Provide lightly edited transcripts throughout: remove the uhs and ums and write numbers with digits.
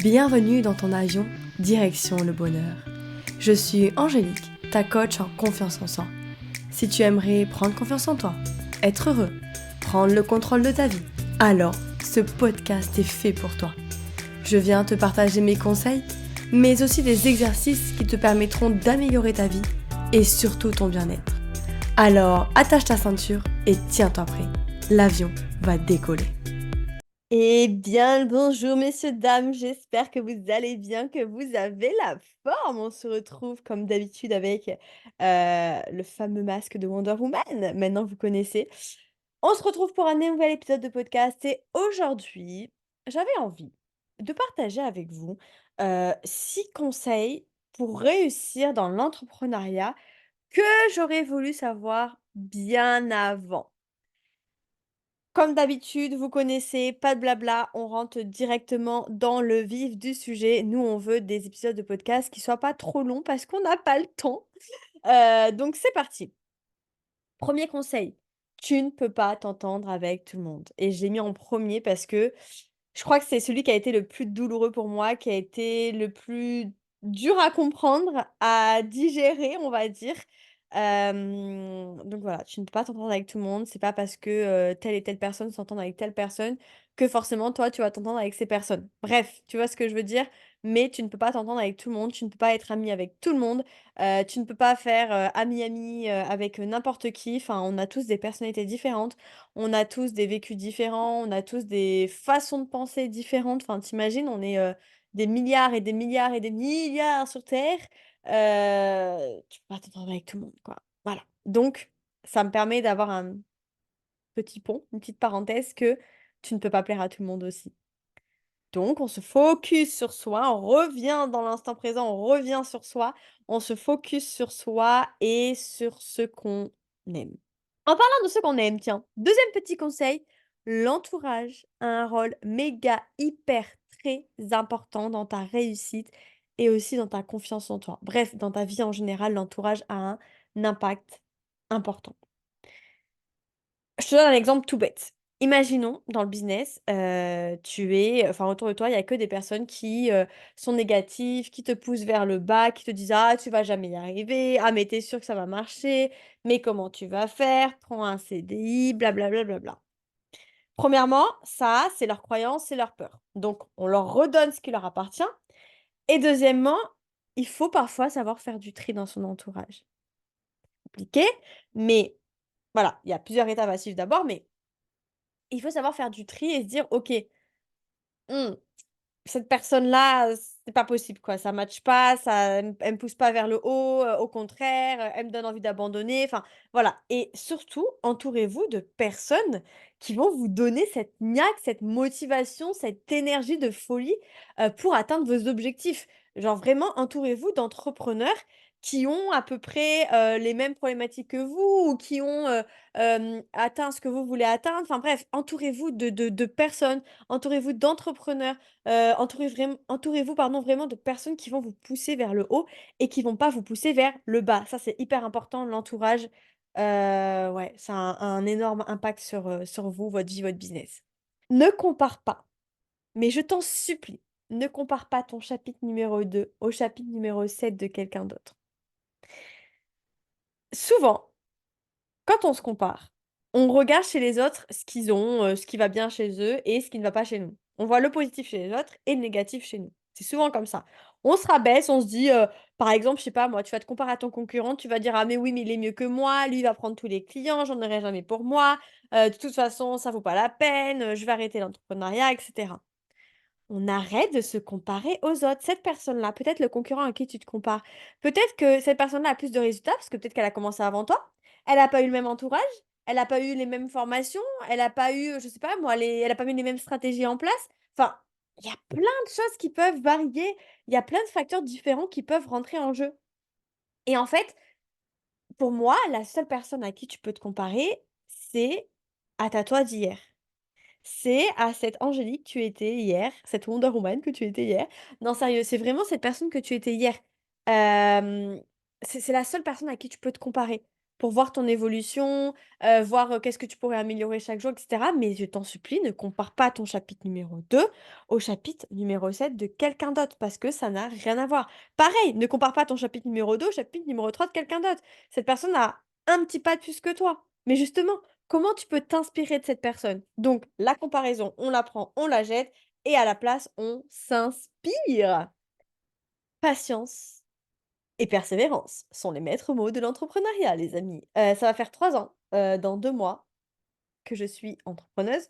Bienvenue dans ton avion, direction le bonheur. Je suis Angélique, ta coach en confiance en soi. Si tu aimerais prendre confiance en toi, être heureux, prendre le contrôle de ta vie, alors ce podcast est fait pour toi. Je viens te partager mes conseils, mais aussi des exercices qui te permettront d'améliorer ta vie et surtout ton bien-être. Alors attache ta ceinture et tiens-toi prêt, l'avion va décoller. Eh bien, le bonjour messieurs, dames, j'espère que vous allez bien, que vous avez la forme. On se retrouve comme d'habitude avec le fameux masque de Wonder Woman, maintenant vous connaissez. On se retrouve pour un nouvel épisode de podcast et aujourd'hui, j'avais envie de partager avec vous 6 conseils pour réussir dans l'entrepreneuriat que j'aurais voulu savoir bien avant. Comme d'habitude, vous connaissez, pas de blabla, on rentre directement dans le vif du sujet. Nous, on veut des épisodes de podcast qui soient pas trop longs parce qu'on n'a pas le temps. Donc c'est parti. Premier conseil, tu ne peux pas t'entendre avec tout le monde et je l'ai mis en premier parce que je crois que c'est celui qui a été le plus douloureux pour moi, qui a été le plus dur à comprendre, à digérer, on va dire. Donc voilà, tu ne peux pas t'entendre avec tout le monde. C'est pas parce que, telle et telle personne s'entend avec telle personne que forcément toi tu vas t'entendre avec ces personnes. Bref, tu vois ce que je veux dire? Mais tu ne peux pas t'entendre avec tout le monde, tu ne peux pas être ami avec tout le monde, tu ne peux pas faire, ami, avec, n'importe qui. Enfin, on a tous des personnalités différentes. On a tous des vécus différents, on a tous des façons de penser différentes. Enfin, tu on est, des milliards et des milliards et des milliards sur terre. Tu peux pas t'entendre avec tout le monde, quoi. Voilà. Donc ça me permet d'avoir un petit pont, une petite parenthèse que tu ne peux pas plaire à tout le monde aussi. Donc on se focus sur soi, on revient dans l'instant présent, on revient sur soi, on se focus sur soi et sur ce qu'on aime. En parlant de ce qu'on aime, tiens, deuxième petit conseil, l'entourage a un rôle méga hyper très important dans ta réussite et aussi dans ta confiance en toi. Bref, dans ta vie en général, l'entourage a un impact important. Je te donne un exemple tout bête. Imaginons dans le business, autour de toi, il y a que des personnes qui, sont négatives, qui te poussent vers le bas, qui te disent: «Ah, tu vas jamais y arriver. Ah, mais tu es sûr que ça va marcher? Mais comment tu vas faire? Prends un CDI, bla bla bla bla bla». Premièrement, ça, c'est leur croyance, c'est leur peur. Donc on leur redonne ce qui leur appartient et deuxièmement, il faut parfois savoir faire du tri dans son entourage. Compliqué, mais voilà, il y a plusieurs étapes à suivre d'abord, mais il faut savoir faire du tri et se dire: «OK, mmh, cette personne-là, c'est pas possible quoi, ça matche pas, ça elle me pousse pas vers le haut, au contraire, elle me donne envie d'abandonner». Enfin, voilà et surtout, entourez-vous de personnes qui vont vous donner cette niaque, cette motivation, cette énergie de folie, pour atteindre vos objectifs. Genre vraiment, entourez-vous d'entrepreneurs qui ont à peu près, les mêmes problématiques que vous ou qui ont, atteint ce que vous voulez atteindre. Enfin bref, entourez-vous de personnes, entourez-vous d'entrepreneurs. Entourez-vous pardon, vraiment de personnes qui vont vous pousser vers le haut et qui vont pas vous pousser vers le bas. Ça, c'est hyper important, l'entourage, ouais, ça a un énorme impact sur vous, votre vie, votre business. Ne compare pas, mais je t'en supplie, ne compare pas ton chapitre numéro 2 au chapitre numéro 7 de quelqu'un d'autre. Souvent, quand on se compare, on regarde chez les autres ce qu'ils ont, ce qui va bien chez eux et ce qui ne va pas chez nous. On voit le positif chez les autres et le négatif chez nous. C'est souvent comme ça. On se rabaisse, on se dit, par exemple, je sais pas moi, tu vas te comparer à ton concurrent, tu vas dire: «Ah mais oui, mais il est mieux que moi, lui il va prendre tous les clients, j'en aurai jamais pour moi, de toute façon ça vaut pas la peine, je vais arrêter l'entrepreneuriat» et cetera. On arrête de se comparer aux autres. Cette personne-là, peut-être le concurrent à qui tu te compares, peut-être que cette personne-là a plus de résultats parce que peut-être qu'elle a commencé avant toi. Elle a pas eu le même entourage, elle a pas eu les mêmes formations, elle a pas eu, je sais pas moi, elle a pas mis les mêmes stratégies en place. Enfin, il y a plein de choses qui peuvent varier, il y a plein de facteurs différents qui peuvent rentrer en jeu et en fait, pour moi, la seule personne à qui tu peux te comparer, c'est à ta toi d'hier. C'est à cette Angélique que tu étais hier, cette Wonder Woman que tu étais hier. Non, sérieux, c'est vraiment cette personne que tu étais hier. Hem, c'est la seule personne à qui tu peux te comparer. pour voir ton évolution, voir, qu'est-ce que tu pourrais améliorer chaque jour et cetera. Mais je t'en supplie, ne compare pas ton chapitre numéro 2 au chapitre numéro 7 de quelqu'un d'autre parce que ça n'a rien à voir. Pareil, ne compare pas ton chapitre numéro 2 au chapitre numéro 3 de quelqu'un d'autre. Cette personne a un petit pas de plus que toi. Mais justement, comment tu peux t'inspirer de cette personne? Donc la comparaison, on la prend, on la jette et à la place, on s'inspire. Patience et persévérance sont les maîtres mots de l'entrepreneuriat, les amis. Ça va faire 3 ans, dans 2 mois que je suis entrepreneuse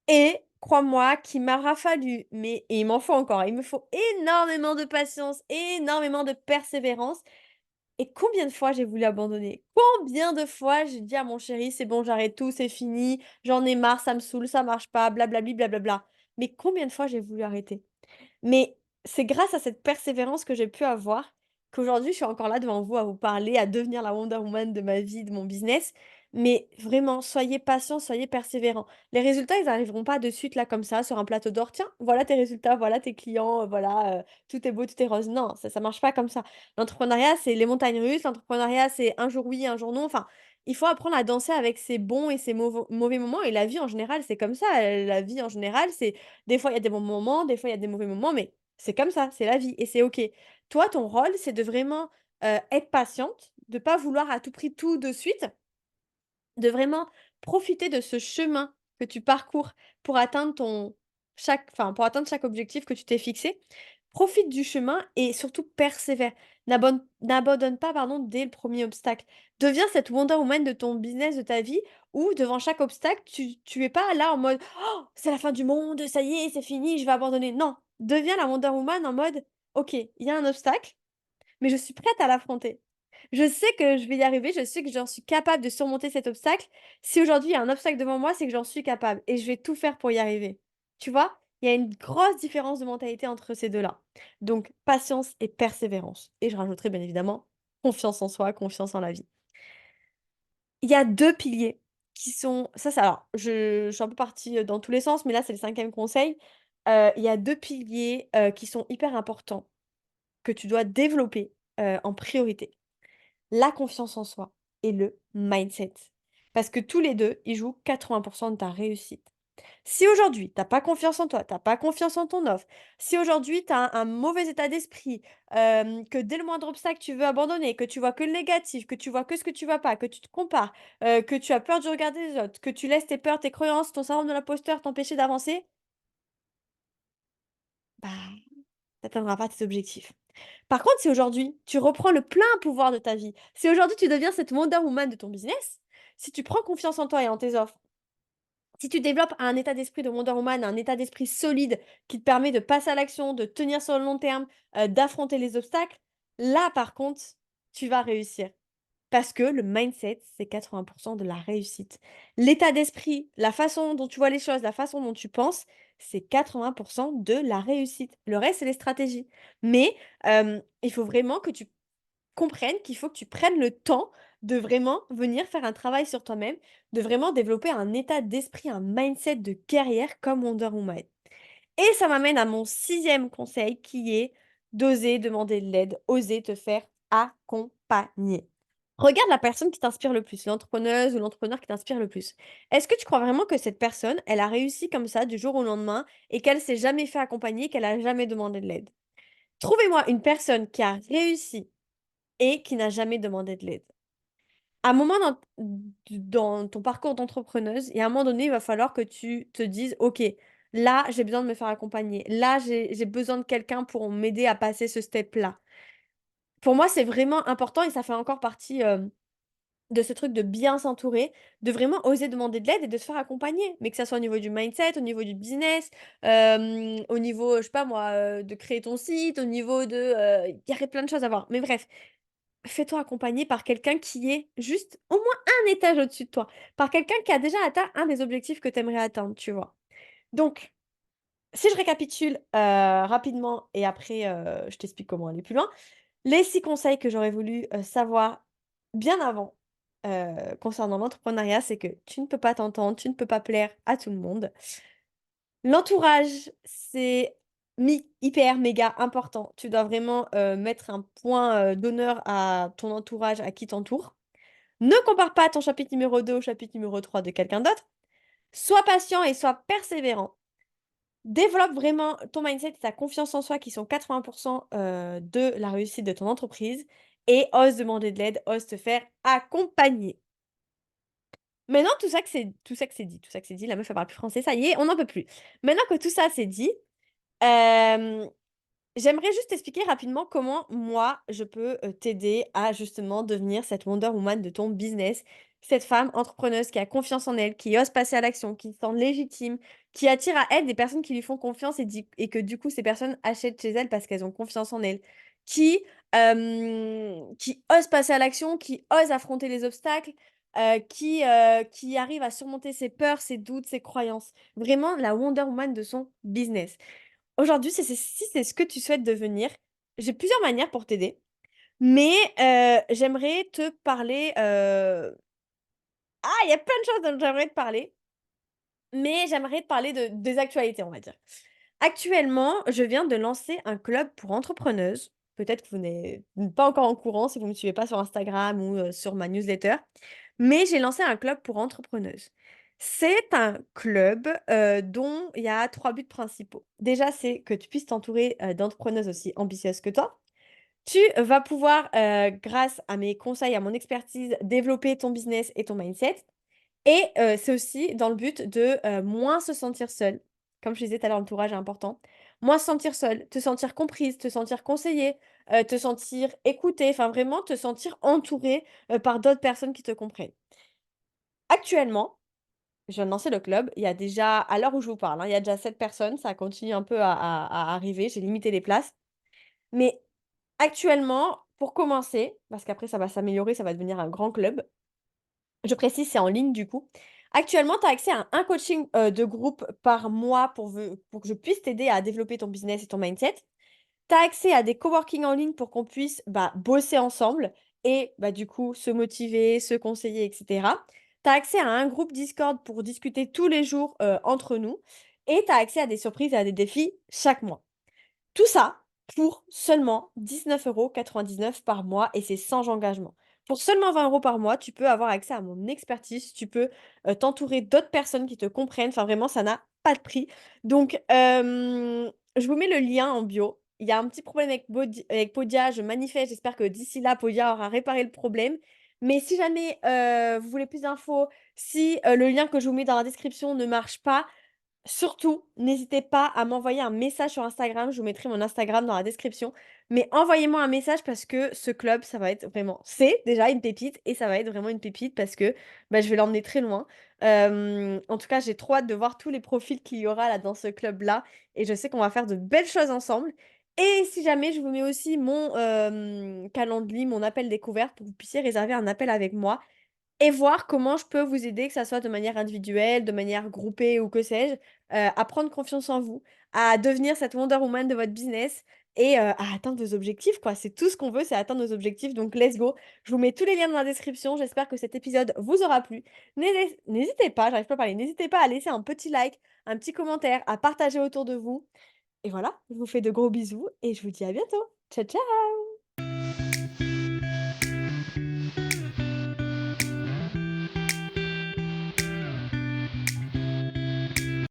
et crois-moi qu'il m'aura fallu, mais et il m'en faut encore, il me faut énormément de patience, énormément de persévérance et combien de fois j'ai voulu abandonner? Combien de fois j'ai dit à mon chéri: «C'est bon, j'arrête tout, c'est fini, j'en ai marre, ça me saoule, ça marche pas, blablabli, blablabla». Mais combien de fois j'ai voulu arrêter? Mais c'est grâce à cette persévérance que j'ai pu avoir, qu'aujourd'hui je suis encore là devant vous à vous parler, à devenir la Wonder Woman de ma vie, de mon business. Mais vraiment, soyez patients, soyez persévérants. Les résultats, ils n'arriveront pas de suite là comme ça sur un plateau d'or. Tiens, voilà tes résultats, voilà tes clients, voilà, tout est beau, tout est rose. Non, ça marche pas comme ça. L'entrepreneuriat, c'est les montagnes russes. L'entrepreneuriat, c'est un jour oui, un jour non. Enfin, il faut apprendre à danser avec ses bons et ses mauvais moments. Et la vie en général, c'est comme ça. La vie en général, c'est des fois il y a des bons moments, des fois il y a des mauvais moments, mais c'est comme ça, c'est la vie et c'est OK. Toi, ton rôle, c'est de vraiment, être patiente, de pas vouloir à tout prix tout de suite, de vraiment profiter de ce chemin que tu parcours pour atteindre pour atteindre chaque objectif que tu t'es fixé. Profite du chemin et surtout persévère. N'abandonne pas, pardon, dès le premier obstacle. Deviens cette Wonder Woman de ton business, de ta vie, où devant chaque obstacle, tu es pas là en mode: «Oh, c'est la fin du monde, ça y est, c'est fini, je vais abandonner». Non, deviens la Wonder Woman en mode: «OK, il y a un obstacle, mais je suis prête à l'affronter. Je sais que je vais y arriver, je sais que j'en suis capable de surmonter cet obstacle. Si aujourd'hui il y a un obstacle devant moi, c'est que j'en suis capable et je vais tout faire pour y arriver». Tu vois? Il y a une grosse différence de mentalité entre ces 2 là. Donc patience et persévérance et je rajouterai bien évidemment confiance en soi, confiance en la vie. Il y a 2 piliers qui sont ça c'est alors je suis un peu partie, dans tous les sens, mais là c'est le cinquième conseil. Il y a 2 piliers, qui sont hyper importants que tu dois développer, en priorité. La confiance en soi et le mindset. Parce que tous les 2 ils jouent 80 de ta réussite. Si aujourd'hui, tu as pas confiance en toi, tu as pas confiance en ton offre, si aujourd'hui tu as un mauvais état d'esprit, que dès le moindre obstacle, tu veux abandonner, que tu vois que le négatif, que tu vois que ce que tu vas pas, que tu te compares, que tu as peur du regard des autres, que tu laisses tes peurs, tes croyances, ton syndrome de l'imposteur t'empêcher d'avancer, bah, tu atteindras pas tes objectifs. Par contre, si aujourd'hui, tu reprends le plein pouvoir de ta vie, si aujourd'hui tu deviens cette Wonder Woman de ton business, si tu prends confiance en toi et en tes offres, si tu développes un état d'esprit de Wonder Woman, un état d'esprit solide qui te permet de passer à l'action, de tenir sur le long terme, d'affronter les obstacles, là par contre, tu vas réussir. Parce que le mindset, c'est 80 de la réussite. L'état d'esprit, la façon dont tu vois les choses, la façon dont tu penses, c'est 80 de la réussite. Le reste, c'est les stratégies. Mais, il faut vraiment que tu comprennent qu'il faut que tu prennes le temps de vraiment venir faire un travail sur toi-même, de vraiment développer un état d'esprit, un mindset de guerrière comme Wonder Woman. Et ça m'amène à mon sixième conseil qui est d'oser demander de l'aide, oser te faire accompagner. Regarde la personne qui t'inspire le plus, l'entrepreneuse ou l'entrepreneur qui t'inspire le plus. Est-ce que tu crois vraiment que cette personne, elle a réussi comme ça du jour au lendemain et qu'elle s'est jamais fait accompagner, qu'elle a jamais demandé de l'aide? Trouvez-moi une personne qui a réussi et qui n'a jamais demandé de l'aide. À un moment dans ton parcours d'entrepreneuse, il y a un moment donné, il va falloir que tu te dises: «OK, là, j'ai besoin de me faire accompagner. Là, j'ai besoin de quelqu'un pour m'aider à passer ce step-là». Pour moi, c'est vraiment important et ça fait encore partie, de ce truc de bien s'entourer, de vraiment oser demander de l'aide et de se faire accompagner. Mais que ça soit au niveau du mindset, au niveau du business, au niveau, je sais pas moi, de créer ton site, au niveau de, il y aurait plein de choses à voir. Mais bref, fais-toi accompagner par quelqu'un qui est juste au moins un étage au-dessus de toi, par quelqu'un qui a déjà atteint un des objectifs que tu aimerais atteindre, tu vois? Donc, si je récapitule, rapidement et après, je t'explique comment aller plus loin. Les 6 conseils que j'aurais voulu, savoir bien avant, concernant l'entrepreneuriat, c'est que tu ne peux pas t'entendre, tu ne peux pas plaire à tout le monde. L'entourage, c'est hyper méga important. Tu dois vraiment, mettre un point, d'honneur à ton entourage, à qui t'entoure. Ne compare pas ton chapitre numéro 2 au chapitre numéro 3 de quelqu'un d'autre. Sois patient et sois persévérant. Développe vraiment ton mindset et ta confiance en soi qui sont 80 de la réussite de ton entreprise et ose demander de l'aide, ose te faire accompagner. Maintenant tout ça que c'est dit, la meuf elle parle plus français, ça y est, on n'en peut plus. Maintenant que tout ça c'est dit, hem j'aimerais juste t'expliquer rapidement comment moi je peux, t'aider à justement devenir cette Wonder Woman de ton business. Cette femme entrepreneuse qui a confiance en elle, qui ose passer à l'action, qui se sent légitime, qui attire à elle des personnes qui lui font confiance et que du coup ces personnes achètent chez elle parce qu'elles ont confiance en elle. Qui ose passer à l'action, qui ose affronter les obstacles, qui arrive à surmonter ses peurs, ses doutes, ses croyances. Vraiment la Wonder Woman de son business. Aujourd'hui, si c'est ce que tu souhaites devenir, j'ai plusieurs manières pour t'aider, mais j'aimerais te parler, il y a plein de choses dont j'aimerais te parler, mais j'aimerais te parler de des actualités, on va dire. Actuellement, je viens de lancer un club pour entrepreneuses. Peut-être que vous n'êtes pas encore en courant si vous ne me suivez pas sur Instagram ou sur ma newsletter, mais j'ai lancé un club pour entrepreneuses. C'est un club, dont il y a 3 buts principaux. Déjà, c'est que tu puisses t'entourer, d'entrepreneuses aussi ambitieuses que toi. Tu vas pouvoir, grâce à mes conseils, à mon expertise, développer ton business et ton mindset. Et c'est aussi dans le but de, moins se sentir seule. Comme je disais tout à l'heure, l'entourage est important. Moins se sentir seule, te sentir comprise, te sentir conseillée, te sentir écoutée, enfin vraiment te sentir entourée, par d'autres personnes qui te comprennent. Actuellement, je viens de lancer le club, il y a déjà à l'heure où je vous parle, hein, il y a déjà 7 personnes, ça continue un peu à arriver, j'ai limité les places. Mais actuellement, pour commencer, parce qu'après ça va s'améliorer, ça va devenir un grand club. Je précise, c'est en ligne du coup. Actuellement, tu as accès à un coaching, de groupe par mois pour que je puisse t'aider à développer ton business et ton mindset. Tu as accès à des coworking en ligne pour qu'on puisse, bah, bosser ensemble et bah, du coup, se motiver, se conseiller et cetera. Tu as accès à un groupe Discord pour discuter tous les jours, entre nous et tu as accès à des surprises et à des défis chaque mois. Tout ça pour seulement 19,99 € par mois et c'est sans engagement. Pour seulement 20 € par mois, tu peux avoir accès à mon expertise, tu peux, t'entourer d'autres personnes qui te comprennent, enfin vraiment ça n'a pas de prix. Donc je vous mets le lien en bio. Il y a un petit problème avec Podia, je manifeste, j'espère que d'ici là, Podia aura réparé le problème. Mais si jamais, vous voulez plus d'infos, si, le lien que je vous mets dans la description ne marche pas, surtout, n'hésitez pas à m'envoyer un message sur Instagram, je vous mettrai mon Instagram dans la description. Mais envoyez-moi un message parce que ce club, ça va être vraiment c'est déjà une pépite et ça va être vraiment une pépite parce que, bah, je vais l'emmener très loin. En tout cas, j'ai trop hâte de voir tous les profils qu'il y aura là dans ce club-là et je sais qu'on va faire de belles choses ensemble. Et si jamais, je vous mets aussi mon, calendrier, mon appel découverte pour que vous puissiez réserver un appel avec moi et voir comment je peux vous aider, que ça soit de manière individuelle, de manière groupée ou que sais-je, à prendre confiance en vous, à devenir cette Wonder Woman de votre business et à atteindre vos objectifs, quoi. C'est tout ce qu'on veut, c'est atteindre nos objectifs, donc let's go. Je vous mets tous les liens dans la description. J'espère que cet épisode vous aura plu. N'hésitez pas, j'arrive pas à parler, n'hésitez pas à laisser un petit like, un petit commentaire, à partager autour de vous et voilà, je vous fais de gros bisous et je vous dis à bientôt. Ciao, ciao!